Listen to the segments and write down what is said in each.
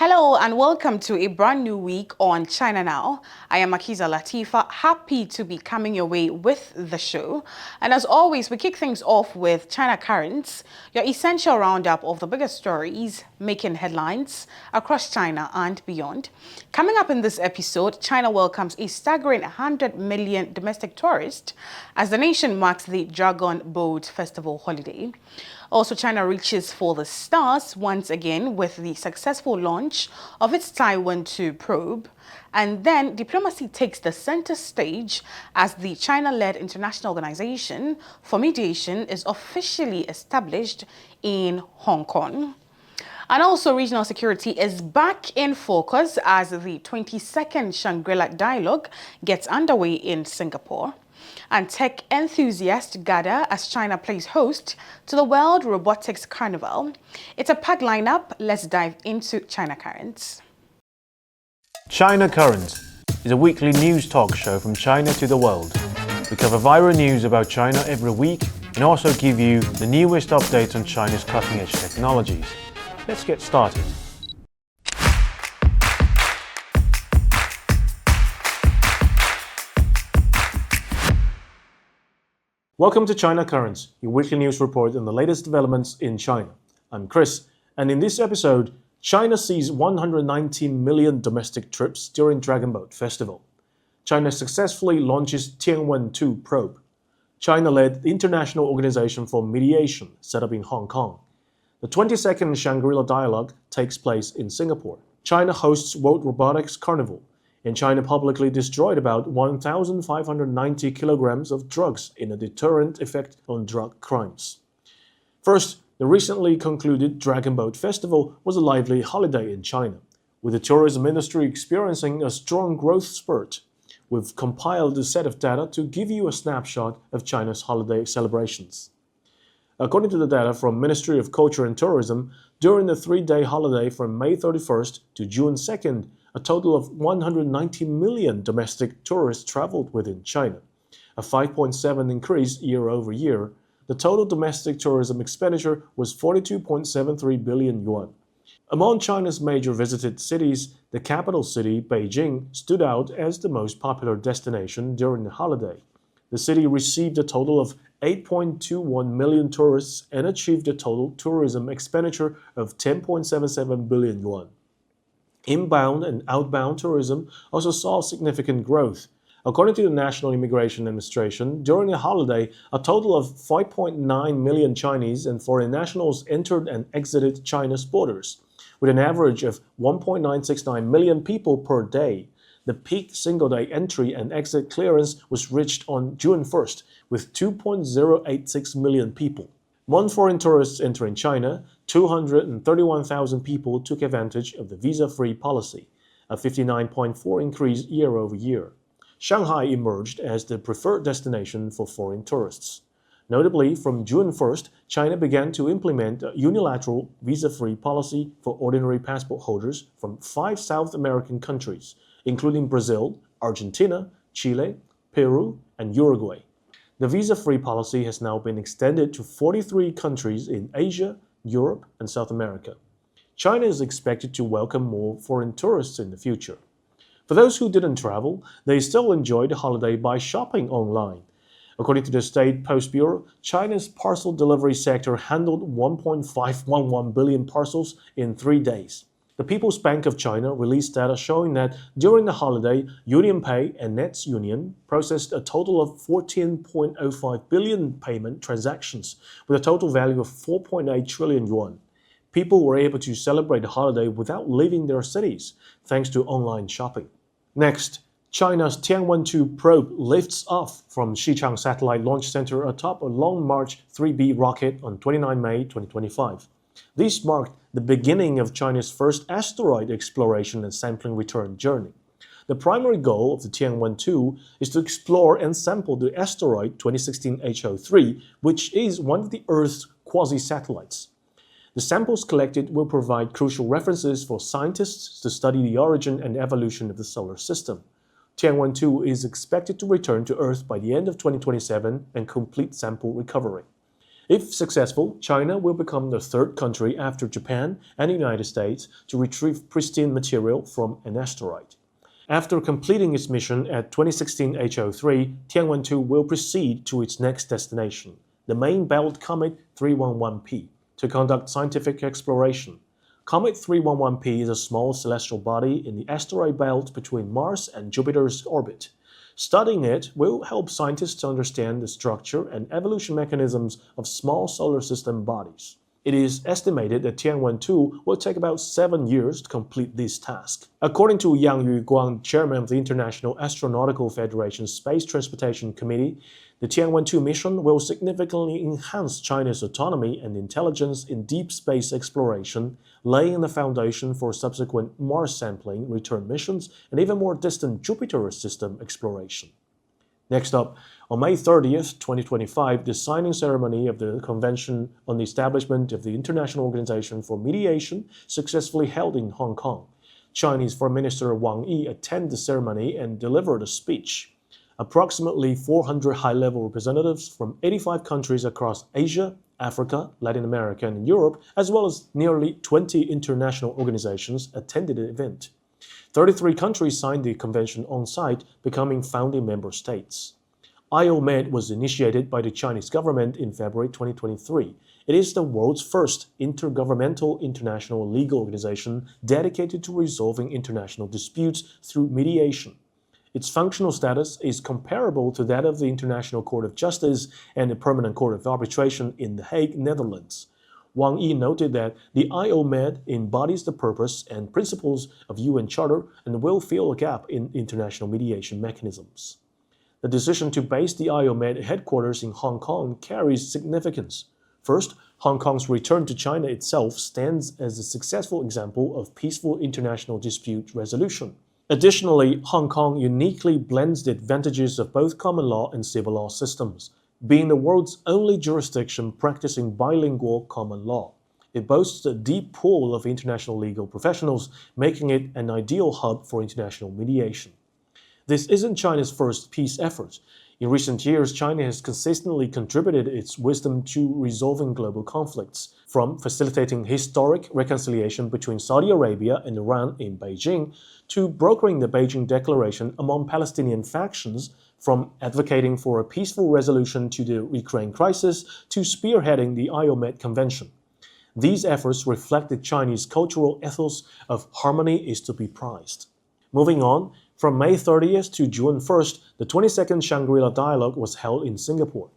Hello and welcome to a brand new week on China Now. I am Makiza Latifa, happy to be coming your way with the show. And as always, we kick things off with China Currents, your essential roundup of the biggest stories making headlines across China and beyond. Coming up in this episode, China welcomes a staggering 100 million domestic tourists as the nation marks the Dragon Boat Festival holiday. Also, China reaches for the stars once again with the successful launch of its Tianwen-2 probe. And then diplomacy takes the center stage as the China-led international organization for mediation is officially established in Hong Kong. And also, regional security is back in focus as the 22nd Shangri-La Dialogue gets underway in Singapore. And tech enthusiasts gather as China plays host to the World Robotics Carnival. It's a packed lineup. Let's dive into China Currents. China Currents is a weekly news talk show from China to the world. We cover viral news about China every week and also give you the newest updates on China's cutting-edge technologies. Let's get started. Welcome to China Currents, your weekly news report on the latest developments in China. I'm Chris, and in this episode, China sees 190 million domestic trips during Dragon Boat Festival. China successfully launches Tianwen-2 probe. China led the International Organization for Mediation, set up in Hong Kong. The 22nd Shangrila Dialogue takes place in Singapore. China hosts World Robotics Carnival. And China publicly destroyed about 1,590 kilograms of drugs in a deterrent effect on drug crimes. First, the recently concluded Dragon Boat Festival was a lively holiday in China, with the tourism industry experiencing a strong growth spurt. We've compiled a set of data to give you a snapshot of China's holiday celebrations. According to the data from Ministry of Culture and Tourism, during the three-day holiday from May 31st to June 2nd, a total of 190 million domestic tourists traveled within China, a 5.7% increase year over year. The total domestic tourism expenditure was 42.73 billion yuan. Among China's major visited cities, the capital city, Beijing, stood out as the most popular destination during the holiday. The city received a total of 8.21 million tourists and achieved a total tourism expenditure of 10.77 billion yuan. Inbound and outbound tourism also saw significant growth. According to the National Immigration Administration, during the holiday, a total of 5.9 million Chinese and foreign nationals entered and exited China's borders, with an average of 1.969 million people per day. The peak single-day entry and exit clearance was reached on June 1st, with 2.086 million people. One foreign tourist entering China, 231,000 people took advantage of the visa-free policy, a 59.4% increase year over year. Shanghai emerged as the preferred destination for foreign tourists. Notably, from June 1st, China began to implement a unilateral visa-free policy for ordinary passport holders from 5 South American countries, including Brazil, Argentina, Chile, Peru, and Uruguay. The visa-free policy has now been extended to 43 countries in Asia, Europe, and South America. China is expected to welcome more foreign tourists in the future. For those who didn't travel, they still enjoyed the holiday by shopping online. According to the State Post Bureau, China's parcel delivery sector handled 1.511 billion parcels in 3 days. The People's Bank of China released data showing that during the holiday, UnionPay and NetsUnion processed a total of 14.05 billion payment transactions, with a total value of 4.8 trillion yuan. People were able to celebrate the holiday without leaving their cities, thanks to online shopping. Next, China's Tianwen-2 probe lifts off from Xichang Satellite Launch Center atop a Long March 3B rocket on 29 May 2025. This marked the beginning of China's first asteroid exploration and sampling return journey. The primary goal of the Tianwen-2 is to explore and sample the asteroid 2016 HO3, which is one of the Earth's quasi-satellites. The samples collected will provide crucial references for scientists to study the origin and evolution of the solar system. Tianwen-2 is expected to return to Earth by the end of 2027 and complete sample recovery. If successful, China will become the third country after Japan and the United States to retrieve pristine material from an asteroid. After completing its mission at 2016 HO3, Tianwen-2 will proceed to its next destination, the main belt comet 311P, to conduct scientific exploration. Comet 311P is a small celestial body in the asteroid belt between Mars and Jupiter's orbit. Studying it will help scientists understand the structure and evolution mechanisms of small solar system bodies. It is estimated that Tianwen-2 will take about 7 years to complete this task. According to Yang Yuguang, chairman of the International Astronautical Federation's Space Transportation Committee, the Tianwen-2 mission will significantly enhance China's autonomy and intelligence in deep space exploration, laying the foundation for subsequent Mars sampling return missions and even more distant Jupiter system exploration. Next up, on May 30th, 2025, the signing ceremony of the Convention on the Establishment of the International Organization for Mediation successfully held in Hong Kong. Chinese Foreign Minister Wang Yi attended the ceremony and delivered a speech. Approximately 400 high-level representatives from 85 countries across Asia, Africa, Latin America, and Europe, as well as nearly 20 international organizations, attended the event. 33 countries signed the convention on site, becoming founding member states. IOMED was initiated by the Chinese government in February 2023. It is the world's first intergovernmental international legal organization dedicated to resolving international disputes through mediation. Its functional status is comparable to that of the International Court of Justice and the Permanent Court of Arbitration in The Hague, Netherlands. Wang Yi noted that the IOMED embodies the purpose and principles of UN Charter and will fill a gap in international mediation mechanisms. The decision to base the IOMED headquarters in Hong Kong carries significance. First, Hong Kong's return to China itself stands as a successful example of peaceful international dispute resolution. Additionally, Hong Kong uniquely blends the advantages of both common law and civil law systems, being the world's only jurisdiction practicing bilingual common law. It boasts a deep pool of international legal professionals, making it an ideal hub for international mediation. This isn't China's first peace effort. In recent years, China has consistently contributed its wisdom to resolving global conflicts, from facilitating historic reconciliation between Saudi Arabia and Iran in Beijing, to brokering the Beijing Declaration among Palestinian factions, from advocating for a peaceful resolution to the Ukraine crisis, to spearheading the IOMED Convention. These efforts reflect the Chinese cultural ethos of harmony is to be prized. Moving on, from May 30th to June 1st, the 22nd Shangrila Dialogue was held in Singapore.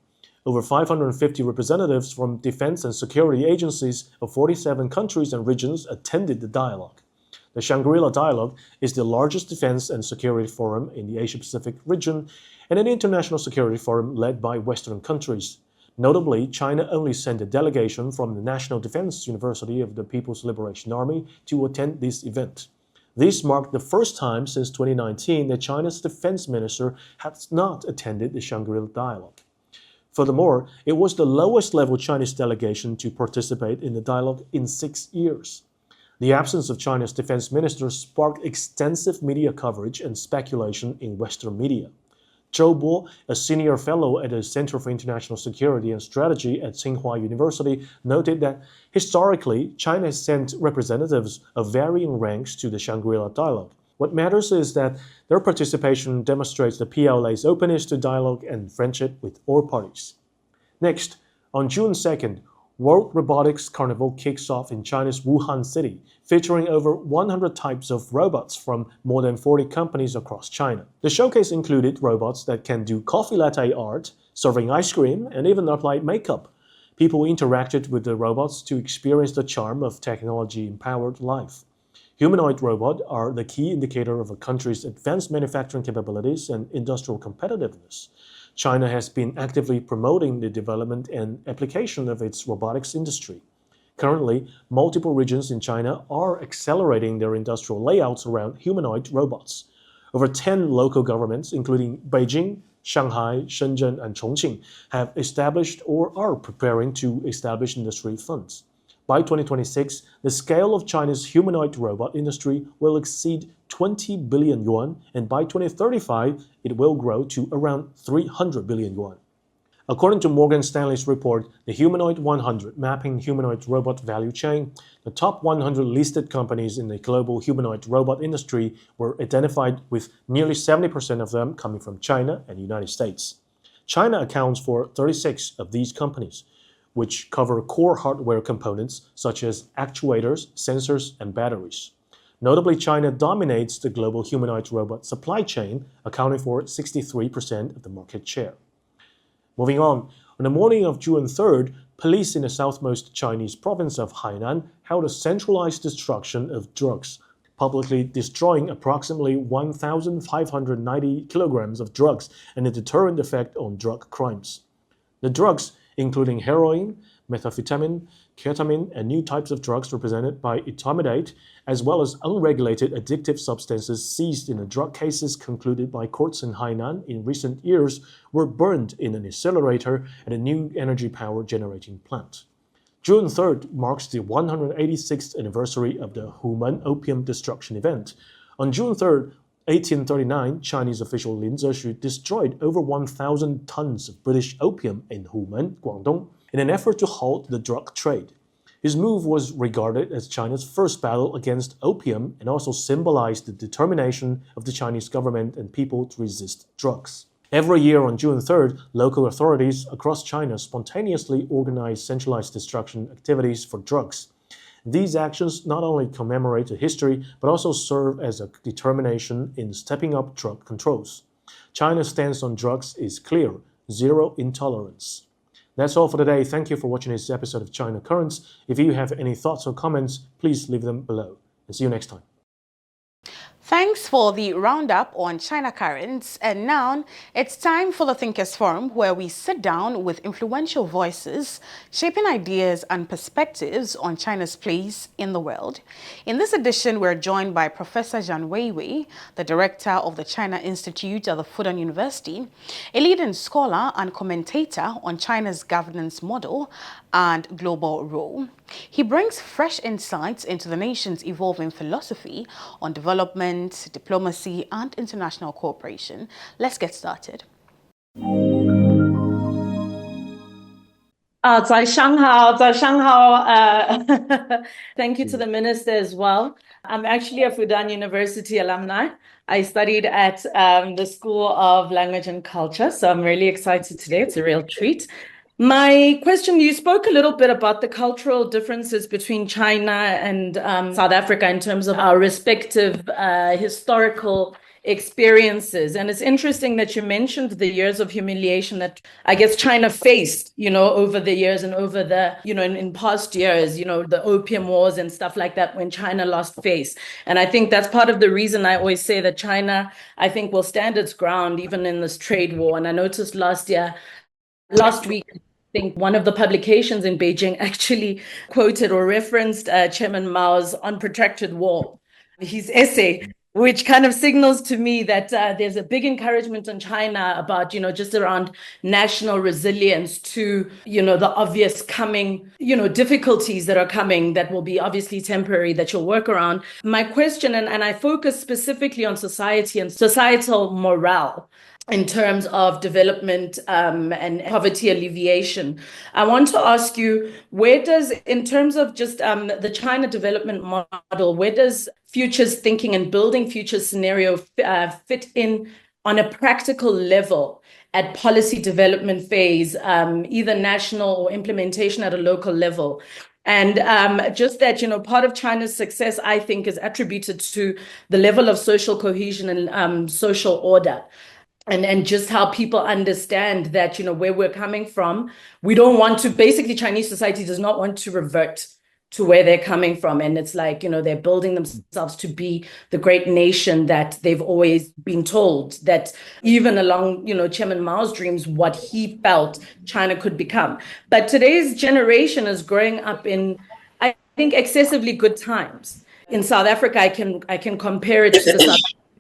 Over 550 representatives from defense and security agencies of 47 countries and regions attended the dialogue. The Shangri-La Dialogue is the largest defense and security forum in the Asia-Pacific region and an international security forum led by Western countries. Notably, China only sent a delegation from the National Defense University of the People's Liberation Army to attend this event. This marked the first time since 2019 that China's defense minister has not attended the Shangri-La Dialogue. Furthermore, it was the lowest-level Chinese delegation to participate in the dialogue in 6 years. The absence of China's defense minister sparked extensive media coverage and speculation in Western media. Zhou Bo, a senior fellow at the Center for International Security and Strategy at Tsinghua University, noted that historically, China has sent representatives of varying ranks to the Shangri-La Dialogue. What matters is that their participation demonstrates the PLA's openness to dialogue and friendship with all parties. Next, on June 2nd, World Robotics Carnival kicks off in China's Wuhan city, featuring over 100 types of robots from more than 40 companies across China. The showcase included robots that can do coffee latte art, serving ice cream, and even apply makeup. People interacted with the robots to experience the charm of technology-empowered life. Humanoid robots are the key indicator of a country's advanced manufacturing capabilities and industrial competitiveness. China has been actively promoting the development and application of its robotics industry. Currently, multiple regions in China are accelerating their industrial layouts around humanoid robots. Over 10 local governments, including Beijing, Shanghai, Shenzhen, and Chongqing, have established or are preparing to establish industry funds. By 2026, the scale of China's humanoid robot industry will exceed 20 billion yuan, and by 2035, it will grow to around 300 billion yuan. According to Morgan Stanley's report, the Humanoid 100, mapping humanoid robot value chain, the top 100 listed companies in the global humanoid robot industry were identified with nearly 70% of them coming from China and the United States. China accounts for 36 of these companies, which cover core hardware components such as actuators, sensors, and batteries. Notably, China dominates the global humanoid robot supply chain, accounting for 63% of the market share. Moving on the morning of June 3rd, police in the southmost Chinese province of Hainan held a centralized destruction of drugs, publicly destroying approximately 1,590 kilograms of drugs and a deterrent effect on drug crimes. The drugs, including heroin, methamphetamine, ketamine, and new types of drugs represented by etomidate, as well as unregulated addictive substances seized in the drug cases concluded by courts in Hainan in recent years, were burned in an incinerator at a new energy power generating plant. June 3rd marks the 186th anniversary of the Humen opium destruction event. On June 3rd, 1839, Chinese official Lin Zexu destroyed over 1,000 tons of British opium in Humen, Guangdong, in an effort to halt the drug trade. His move was regarded as China's first battle against opium and also symbolized the determination of the Chinese government and people to resist drugs. Every year on June 3rd, local authorities across China spontaneously organize centralized destruction activities for drugs. These actions not only commemorate the history, but also serve as a determination in stepping up drug controls. China's stance on drugs is clear: zero intolerance. That's all for today. Thank you for watching this episode of China Currents. If you have any thoughts or comments, please leave them below. And see you next time. Thanks for the roundup on China currents. And now it's time for the Thinkers Forum, where we sit down with influential voices, shaping ideas and perspectives on China's place in the world. In this edition, we're joined by Professor Zhang Weiwei, the director of the China Institute at the Fudan University, a leading scholar and commentator on China's governance model and global role. He brings fresh insights into the nation's evolving philosophy on development, diplomacy, and international cooperation. Let's get started. 早上好. Thank you to the minister as well. I'm actually a Fudan University alumni. I studied at the School of Language and Culture, so I'm really excited today. It's a real treat. My question, you spoke a little bit about the cultural differences between China and South Africa in terms of our respective historical experiences. And it's interesting that you mentioned the years of humiliation that I guess China faced, over the years and over the, in past years, the opium wars and stuff like that when China lost face. And I think that's part of the reason I always say that China, I think, will stand its ground even in this trade war. And I noticed last week, I think one of the publications in Beijing actually quoted or referenced Chairman Mao's Unprotracted War, his essay, which kind of signals to me that there's a big encouragement in China about, just around national resilience to, the obvious coming, difficulties that are coming that will be obviously temporary that you'll work around. My question, and I focus specifically on society and societal morale in terms of development and poverty alleviation. I want to ask you, in terms of just the China development model, where does futures thinking and building future scenario fit in on a practical level at policy development phase, either national or implementation at a local level? And just that, part of China's success, I think, is attributed to the level of social cohesion and social order. And just how people understand that, where we're coming from, we don't want to, basically Chinese society does not want to revert to where they're coming from. And it's like, they're building themselves to be the great nation that they've always been told, that even along, Chairman Mao's dreams, what he felt China could become. But today's generation is growing up in, I think, excessively good times. In South Africa, I can compare it to the South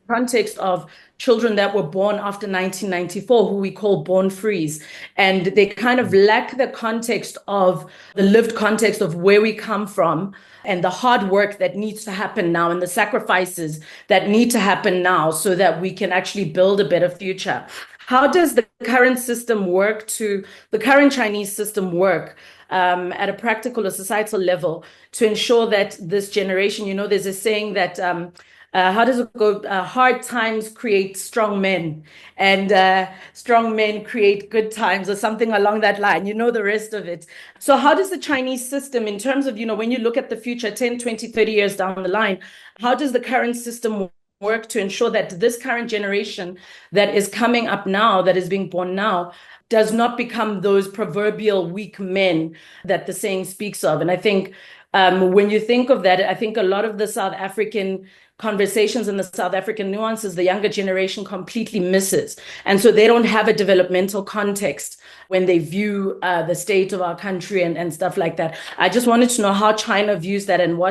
context of children that were born after 1994, who we call born frees. And they kind of lack the context of the lived context of where we come from and the hard work that needs to happen now and the sacrifices that need to happen now so that we can actually build a better future. How does the current system work the current Chinese system work at a practical or societal level to ensure that this generation, there's a saying that how does it go? Hard times create strong men, and strong men create good times, or something along that line. You know the rest of it. So how does the Chinese system, in terms of, when you look at the future, 10, 20, 30 years down the line, how does the current system work to ensure that this current generation that is coming up now, that is being born now, does not become those proverbial weak men that the saying speaks of? And I think when you think of that, I think a lot of the South African conversations and the South African nuances, the younger generation completely misses. And so they don't have a developmental context when they view the state of our country and stuff like that. I just wanted to know how China views that and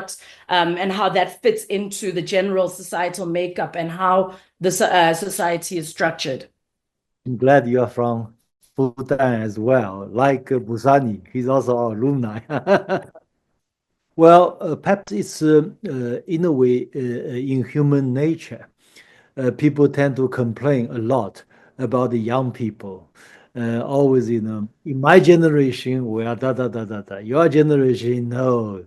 and how that fits into the general societal makeup and how the society is structured. I'm glad you are from Fudan as well, like Busani. He's also our alumni. Well, perhaps it's in a way in human nature. People tend to complain a lot about the young people. Always, in my generation, we are da da da da da. Your generation, no.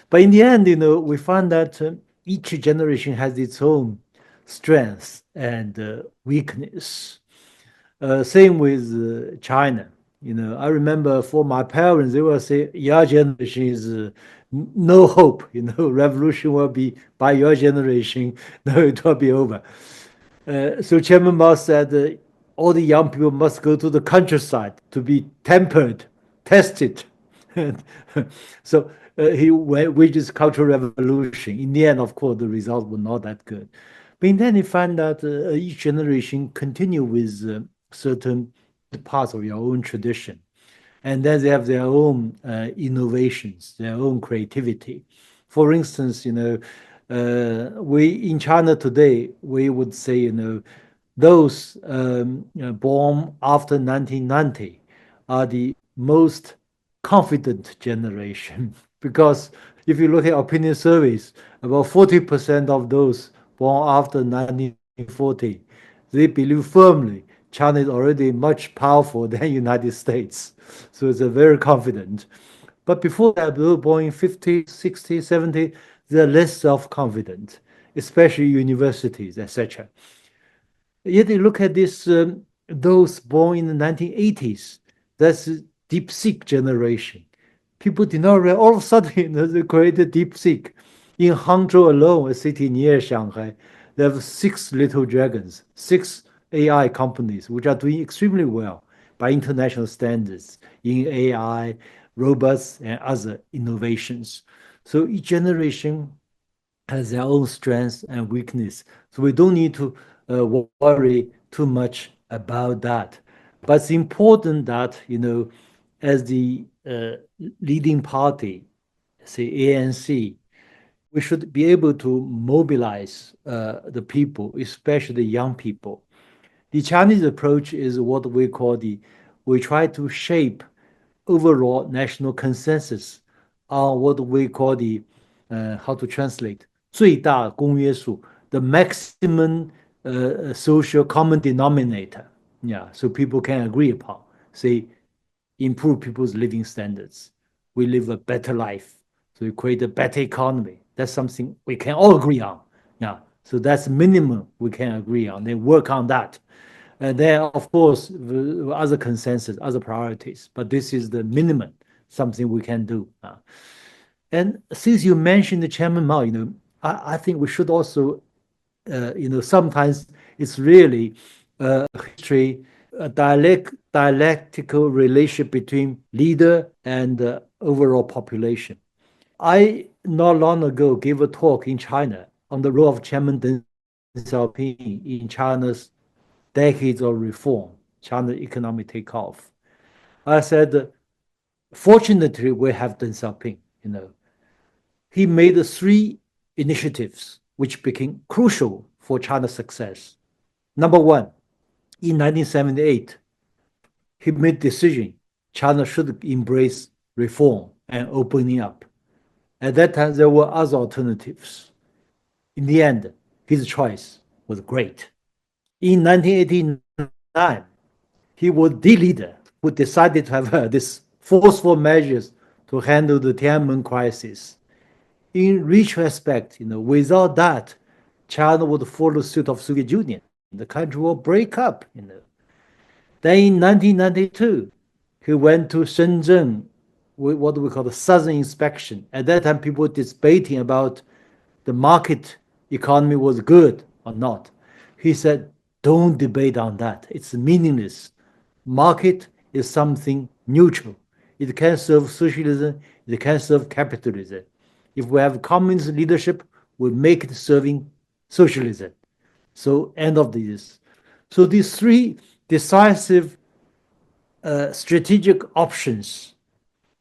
But in the end, we find that each generation has its own strengths and weakness. Same with China. I remember for my parents, they will say, your generation is no hope. Revolution will be by your generation. No, it will be over. So Chairman Mao said all the young people must go to the countryside to be tempered, tested. So he wages cultural revolution. In the end, of course, the result was not that good. But then he found that each generation continue with certain parts of your own tradition. And then they have their own innovations, their own creativity. For instance, we in China today, we would say, those born after 1990 are the most confident generation. Because if you look at opinion surveys, about 40% of those born after 1940, they believe firmly China is already much powerful than United States. So it's a very confident. But before that, those born in 50, 60, 70, they're less self-confident, especially universities, etc. Yet you look at this, those born in the 1980s, that's DeepSeek generation. People did not realize, all of a sudden, they created DeepSeek. In Hangzhou alone, a city near Shanghai, they have 6 little dragons, 6 AI companies, which are doing extremely well by international standards in AI, robots, and other innovations. So each generation has their own strengths and weakness. So we don't need to worry too much about that. But it's important that, as the leading party, say ANC, we should be able to mobilize the people, especially the young people. The Chinese approach is what we call we try to shape overall national consensus on what we call how to translate, 最大公约数, the maximum social common denominator. Yeah, so people can agree upon, say, improve people's living standards. We live a better life. So we create a better economy. That's something we can all agree on. Yeah, so that's minimum we can agree on. Then work on that. And then, of course, other consensus, other priorities. But this is the minimum, something we can do. And since you mentioned the Chairman Mao, I think we should also, sometimes it's really history, a dialectical relationship between leader and the overall population. I not long ago gave a talk in China on the role of Chairman Deng Xiaoping in China's decades of reform, China economic takeoff. I said, fortunately, we have Deng Xiaoping. He made 3 initiatives which became crucial for China's success. Number 1, in 1978, he made decision China should embrace reform and opening up. At that time, there were other alternatives. In the end, his choice was great. In 1989, 1949, he was the leader who decided to have these forceful measures to handle the Tiananmen crisis. In retrospect, without that, China would follow suit of Soviet Union. The country will break up. Then in 1992, he went to Shenzhen, what we call the Southern Inspection. At that time, people were debating about the market economy was good or not. He said, don't debate on that. It's meaningless. Market is something neutral. It can serve socialism, it can serve capitalism. If we have communist leadership, we make it serving socialism. So end of this. So these three decisive strategic options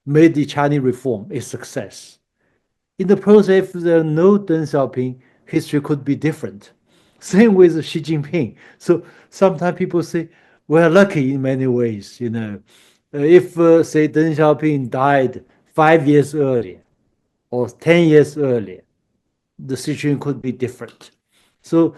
made the Chinese reform a success. In the process, if there are no Deng Xiaoping, history could be different. Same with Xi Jinping. So sometimes people say, we're lucky in many ways. If, say, Deng Xiaoping died 5 years earlier or 10 years earlier, the situation could be different. So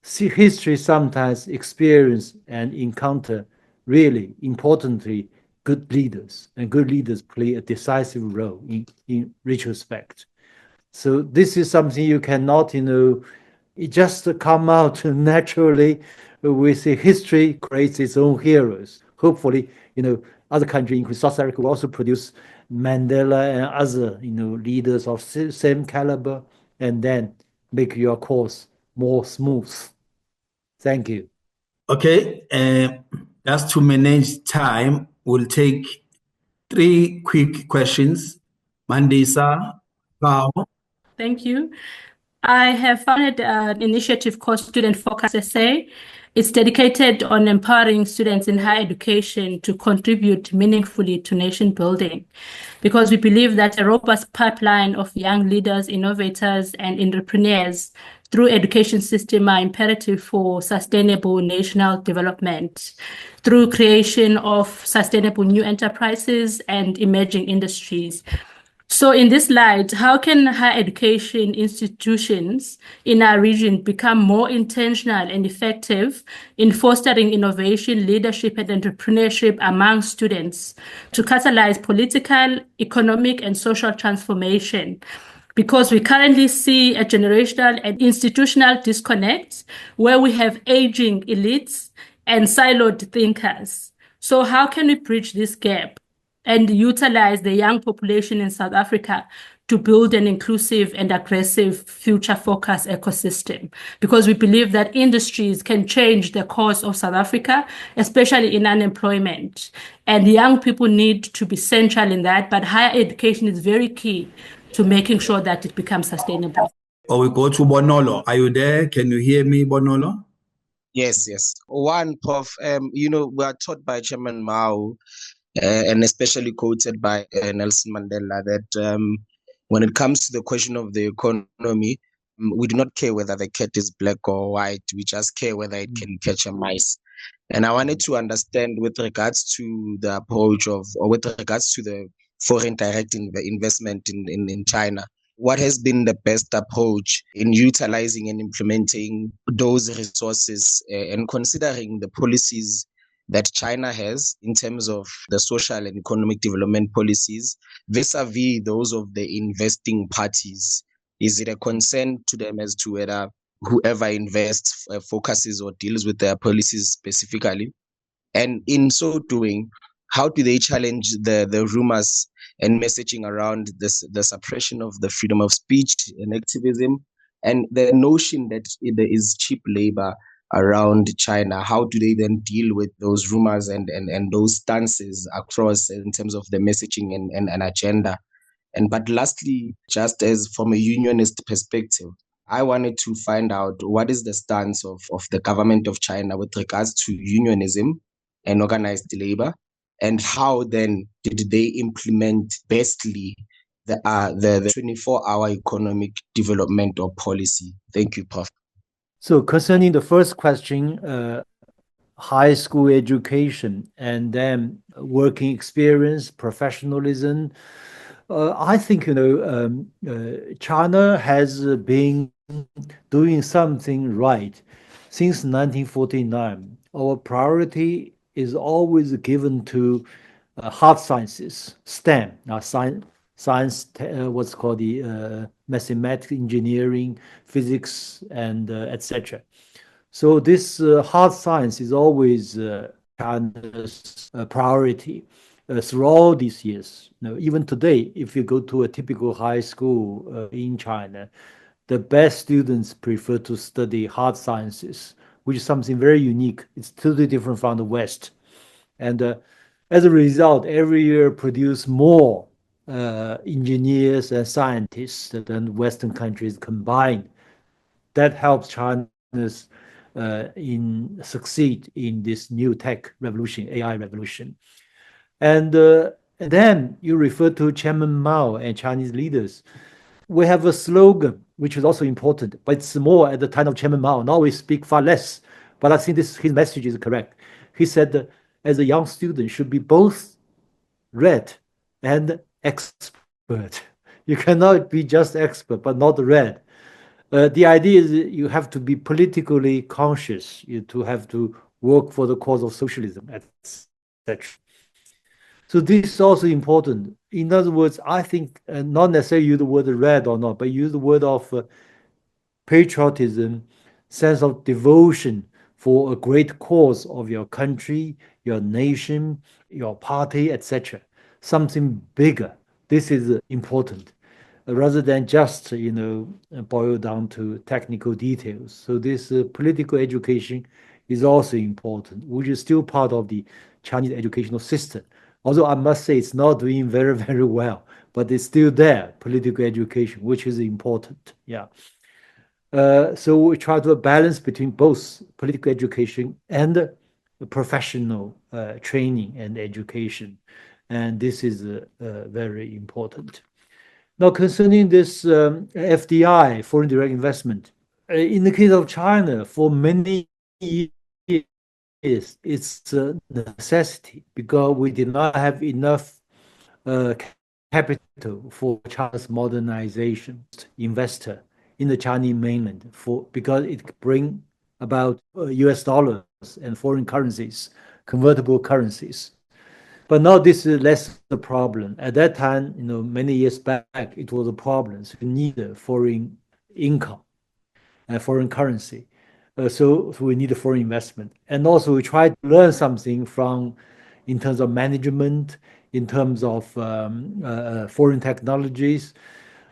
history sometimes experience and encounter really importantly good leaders, and good leaders play a decisive role in retrospect. So this is something you cannot, it just come out naturally. We say history creates its own heroes. Hopefully, other countries, including South Africa, will also produce Mandela and other, leaders of same caliber, and then make your course more smooth. Thank you. Okay, just to manage time, we'll take 3 quick questions. Mandisa, Bao. Thank you. I have founded an initiative called Student Focus SA. It's dedicated on empowering students in higher education to contribute meaningfully to nation building, because we believe that a robust pipeline of young leaders, innovators, and entrepreneurs through education system are imperative for sustainable national development through creation of sustainable new enterprises and emerging industries. So in this light, how can higher education institutions in our region become more intentional and effective in fostering innovation, leadership, and entrepreneurship among students to catalyze political, economic, and social transformation? Because we currently see a generational and institutional disconnect where we have aging elites and siloed thinkers. So how can we bridge this gap and utilize the young population in South Africa to build an inclusive and aggressive future-focused ecosystem? Because we believe that industries can change the course of South Africa, especially in unemployment. And young people need to be central in that, but higher education is very key to making sure that it becomes sustainable. Or we go to Bonolo. Are you there? Can you hear me, Bonolo? Yes. One, Prof, we are taught by Chairman Mao, and especially quoted by Nelson Mandela, that when it comes to the question of the economy, we do not care whether the cat is black or white. We just care whether it can catch a mice. And I wanted to understand with regards to the approach or with regards to the foreign direct investment in China, what has been the best approach in utilizing and implementing those resources and considering the policies that China has in terms of the social and economic development policies vis-a-vis those of the investing parties? Is it a concern to them as to whether whoever invests focuses or deals with their policies specifically? And in so doing, how do they challenge the rumors and messaging around the suppression of the freedom of speech and activism, and the notion that there is cheap labor around China? How do they then deal with those rumors and those stances across in terms of the messaging and agenda? But lastly, just as from a unionist perspective, I wanted to find out what is the stance of the government of China with regards to unionism and organized labor, and how then did they implement bestly the 24-hour economic development or policy? Thank you, Prof. So concerning the first question, high school education and then working experience, professionalism, I think China has been doing something right since 1949. our priority is always given to hard sciences, STEM, science, what's called the mathematics, engineering, physics, and etc. So this hard science is always China's priority through all these years. Even today, if you go to a typical high school in China, the best students prefer to study hard sciences, which is something very unique. It's totally different from the West. And as a result, every year produce more engineers and scientists than Western countries combined. That helps China's succeed in this new tech revolution, AI revolution. And then you refer to Chairman Mao and Chinese leaders. We have a slogan, which is also important, but it's more at the time of Chairman Mao. Now we speak far less, but I think his message is correct. He said, as a young student, should be both read and expert. You cannot be just expert, but not read. The idea is you have to be politically conscious, to have to work for the cause of socialism, etc. So this is also important. In other words, I think not necessarily use the word read or not, but use the word of patriotism, sense of devotion for a great cause of your country, your nation, your party, etc. Something bigger. This is important, rather than just boil down to technical details. So this political education is also important, which is still part of the Chinese educational system. Although I must say it's not doing very, very well, but it's still there, political education, which is important. Yeah. So we try to balance between both political education and professional training and education. And this is very important. Now, concerning this FDI, foreign direct investment, in the case of China, for many years, it's a necessity because we did not have enough capital for China's modernization investor in the Chinese mainland because it brings about US dollars and foreign currencies, convertible currencies. But now this is less a problem. At that time, many years back, it was a problem. So you need a foreign income and foreign currency. So we need a foreign investment. And also we try to learn something in terms of management, in terms of foreign technologies.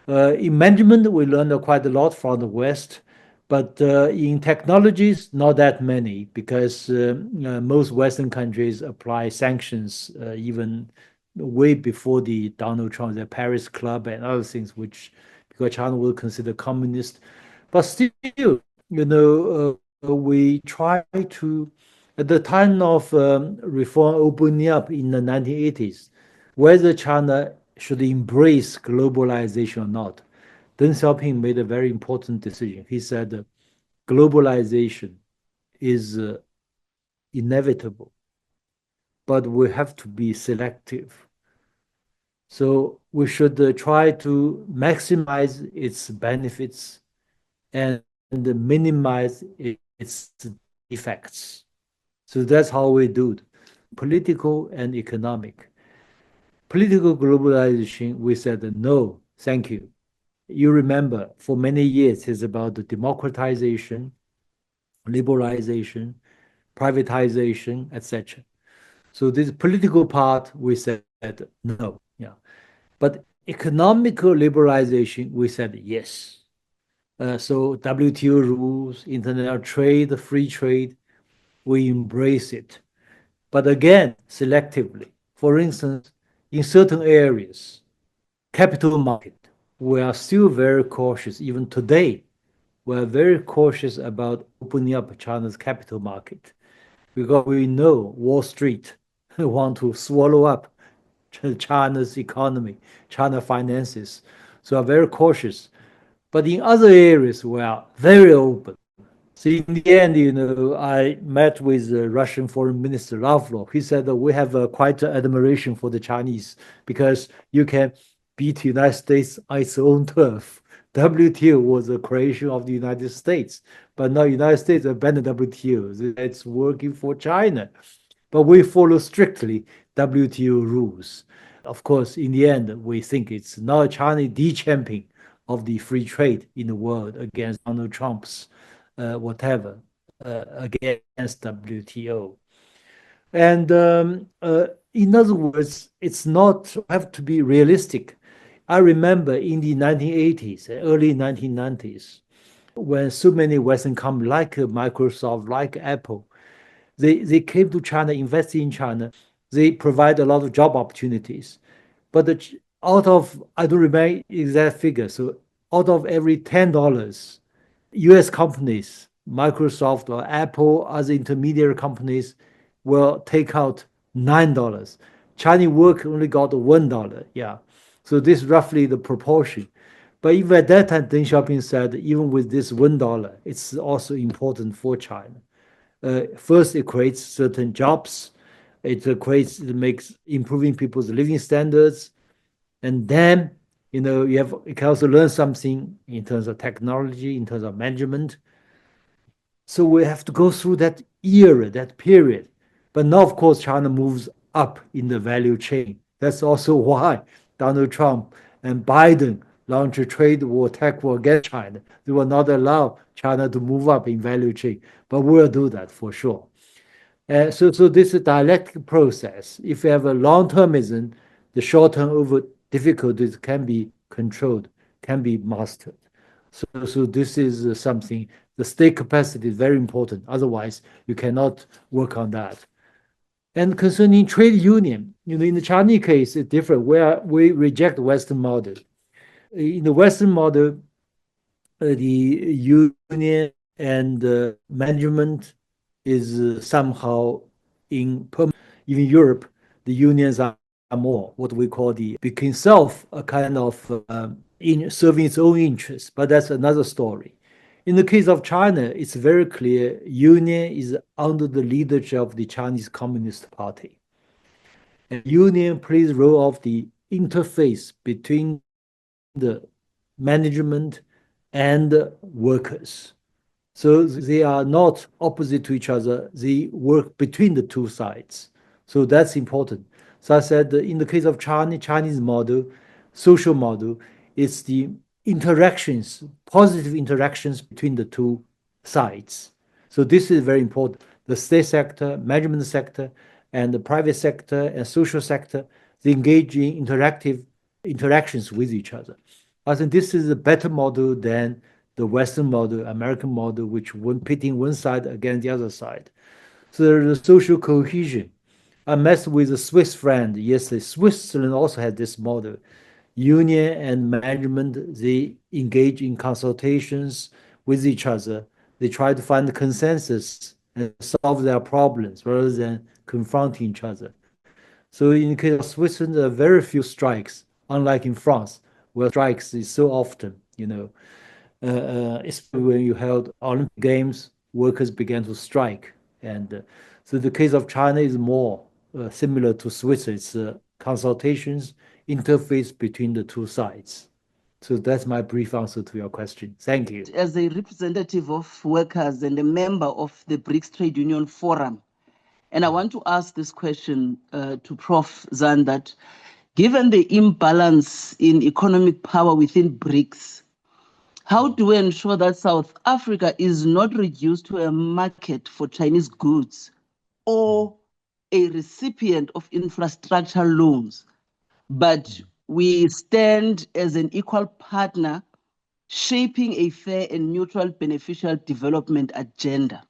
In management, we learned quite a lot from the West. But in technologies, not that many, because most Western countries apply sanctions even way before the Donald Trump, the Paris Club and other things, because China will consider communist. But still, we try to, at the time of reform opening up in the 1980s, whether China should embrace globalization or not. Deng Xiaoping made a very important decision. He said globalization is inevitable, but we have to be selective. So we should try to maximize its benefits and minimize its effects. So that's how we do it, political and economic. Political globalization, we said, no, thank you. You remember, for many years, it's about the democratization, liberalization, privatization, etc. So this political part, we said no. Yeah, but economical liberalization, we said yes. So WTO rules, international trade, free trade, we embrace it. But again, selectively. For instance, in certain areas, capital market, we are still very cautious. Even today, we are very cautious about opening up China's capital market because we know Wall Street want to swallow up China's economy, China finances. So we are very cautious. But in other areas, we are very open. So in the end, I met with Russian Foreign Minister Lavrov. He said that we have quite admiration for the Chinese because you can beat the United States on its own turf. WTO was a creation of the United States, but now United States abandoned WTO. It's working for China, but we follow strictly WTO rules. Of course, in the end, we think it's now China the champion of the free trade in the world against Donald Trump's whatever against WTO. And in other words, it's not have to be realistic. I remember in the 1980s, early 1990s, when so many Western companies like Microsoft, like Apple, they came to China, invested in China. They provide a lot of job opportunities. But out of, I don't remember exact figure, so out of every $10, US companies, Microsoft or Apple, other intermediary companies will take out $9. Chinese work only got $1. Yeah. So this is roughly the proportion. But even at that time, Deng Xiaoping said, even with this $1, it's also important for China. First, it creates certain jobs. It makes improving people's living standards. And then, you can also learn something in terms of technology, in terms of management. So we have to go through that era, that period. But now, of course, China moves up in the value chain. That's also why Donald Trump and Biden launched a trade war, tech war against China. They will not allow China to move up in value chain, but we'll do that for sure. So this is a dialectic process. If you have a long-termism, the short-term over difficulties can be controlled, can be mastered. So this is something, the state capacity is very important. Otherwise, you cannot work on that. And concerning trade union, in the Chinese case, it's different. We reject the Western model. In the Western model, the union and management is somehow in even Europe, the unions are more what we call the became self a kind of in serving its own interests, but that's another story. In the case of China, it's very clear union is under the leadership of the Chinese Communist Party. And union plays the role of the interface between the management and workers. So they are not opposite to each other. They work between the two sides. So that's important. So I said in the case of Chinese model, social model, it's the interactions, positive interactions between the two sides. So this is very important. The state sector, management sector, and the private sector and social sector, they engage in interactions with each other. I think this is a better model than the Western model, American model, which pitting one side against the other side. So there's a social cohesion. I met with a Swiss friend yesterday. Switzerland also had this model. Union and management, they engage in consultations with each other. They try to find a consensus and solve their problems rather than confronting each other. So in the case of Switzerland, there are very few strikes, unlike in France, where strikes is so often, especially when you held Olympic Games, workers began to strike. And so the case of China is more similar to Switzerland. It's consultations, interface between the two sides. So that's my brief answer to your question. Thank you. As a representative of workers and a member of the BRICS Trade Union Forum, and I want to ask this question to Prof. Zhang, that given the imbalance in economic power within BRICS, how do we ensure that South Africa is not reduced to a market for Chinese goods or a recipient of infrastructure loans, but we stand as an equal partner shaping a fair and mutual beneficial development agenda?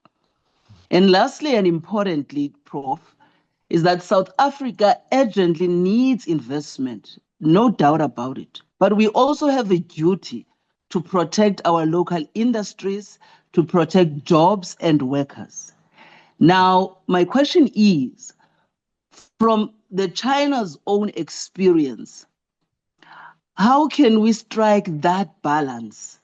And lastly and importantly, Prof, is that South Africa urgently needs investment, no doubt about it. But we also have a duty to protect our local industries, to protect jobs and workers. Now, my question is, from the China's own experience, how can we strike that balance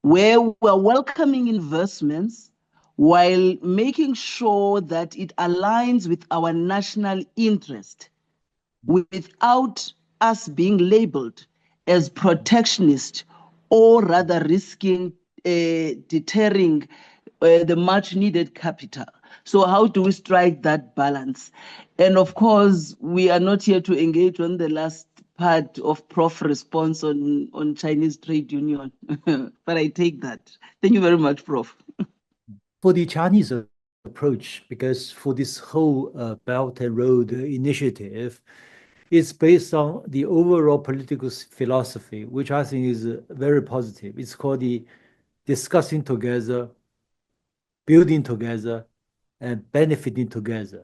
where we're welcoming investments while making sure that it aligns with our national interest without us being labeled as protectionist or rather risking deterring the much needed capital. So how do we strike that balance? And of course, we are not here to engage on the last part of Prof response on Chinese trade union, but I take that. Thank you very much, Prof. For the Chinese approach, because for this whole Belt and Road initiative, it's based on the overall political philosophy, which I think is very positive. It's called the discussing together, building together, and benefiting together.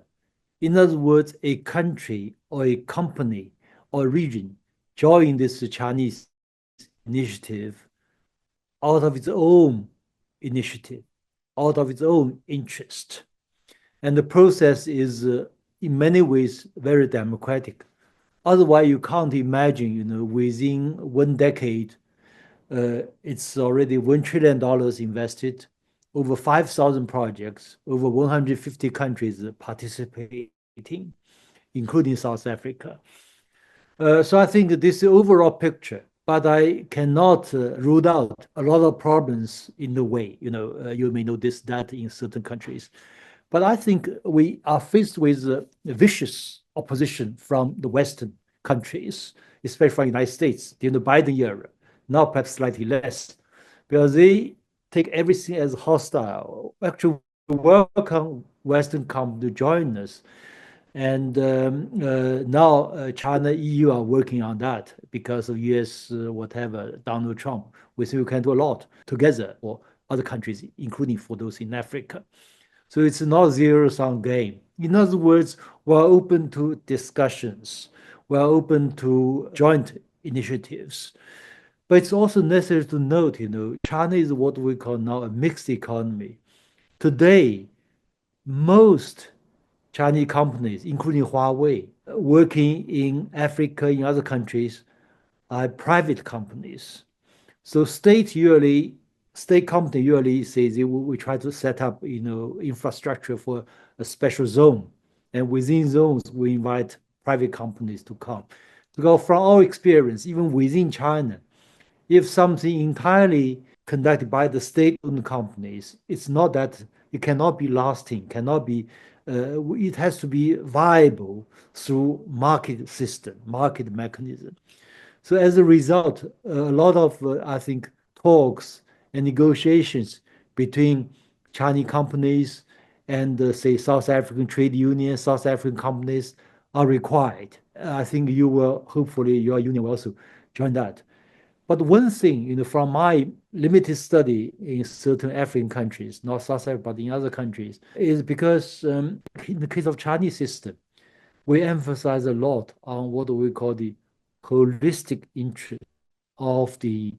In other words, a country or a company or a region join this Chinese initiative out of its own initiative, out of its own interest. And the process is, in many ways, very democratic. Otherwise, you can't imagine, within 1 decade, it's already $1 trillion invested, over 5,000 projects, over 150 countries participating, including South Africa. So I think this is the overall picture, but I cannot rule out a lot of problems in the way. You may notice that in certain countries. But I think we are faced with vicious opposition from the Western countries, especially from the United States during the Biden era, now perhaps slightly less, because they take everything as hostile. Actually, welcome Western companies to join us. And now China, EU are working on that because of US, whatever, Donald Trump. We think we can do a lot together for other countries, including for those in Africa. So it's not a zero-sum game. In other words, we're open to discussions. We're open to joint initiatives. But it's also necessary to note, China is what we call now a mixed economy. Today, most Chinese companies, including Huawei, working in Africa, in other countries, are private companies. So state company usually says we try to set up, infrastructure for a special zone, and within zones we invite private companies to come. Because from our experience, even within China, if something entirely conducted by the state-owned companies, it's not that it cannot be lasting, it has to be viable through market system, market mechanism. So as a result, a lot of, I think, talks and negotiations between Chinese companies and, say, South African trade unions, South African companies are required. I think hopefully your union will also join that. But one thing, from my limited study in certain African countries, not South Africa, but in other countries, is because in the case of Chinese system, we emphasize a lot on what we call the holistic interest of the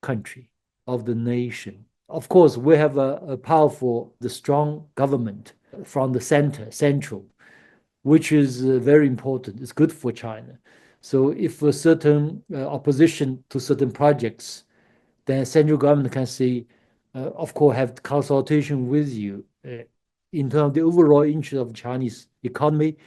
country, of the nation. Of course, we have a powerful, the strong government from the central, which is very important. It's good for China. So if a certain opposition to certain projects, then central government can say, of course, have consultation with you in terms of the overall interest of Chinese economy,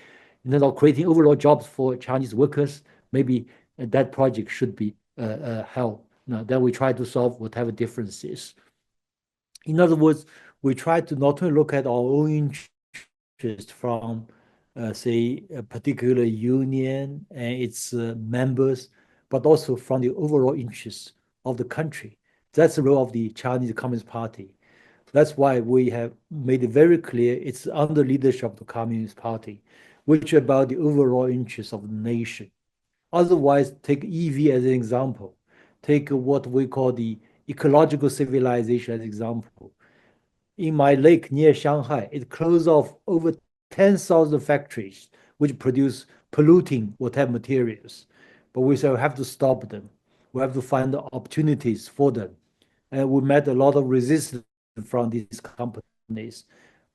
in terms of creating overall jobs for Chinese workers. Maybe that project should be held. Then we try to solve whatever differences. In other words, we try to not only look at our own interest from say, a particular union and its members, but also from the overall interests of the country. That's the role of the Chinese Communist Party. That's why we have made it very clear it's under leadership of the Communist Party, which is about the overall interests of the nation. Otherwise, take EV as an example. Take what we call the ecological civilization as an example. In my lake near Shanghai, it closed off over 10,000 factories which produce polluting whatever materials. But we say we have to stop them. We have to find opportunities for them. And we met a lot of resistance from these companies.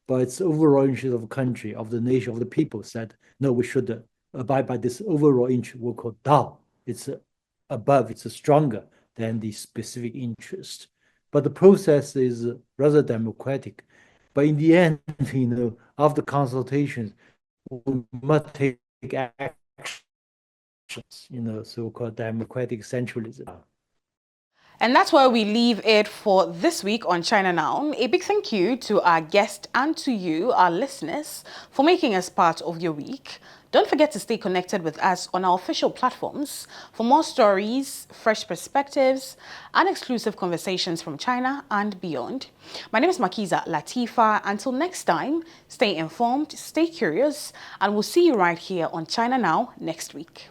But it's overall interest of the country, of the nation, of the people said, no, we should abide by this overall interest we call Dao. It's above, it's stronger than the specific interest. But the process is rather democratic. But in the end, after consultations, we must take actions, so-called democratic centralism. And that's where we leave it for this week on China Now. A big thank you to our guest and to you, our listeners, for making us part of your week. Don't forget to stay connected with us on our official platforms for more stories, fresh perspectives, and exclusive conversations from China and beyond. My name is Makiza Latifa. Until next time, stay informed, stay curious, and we'll see you right here on China Now next week.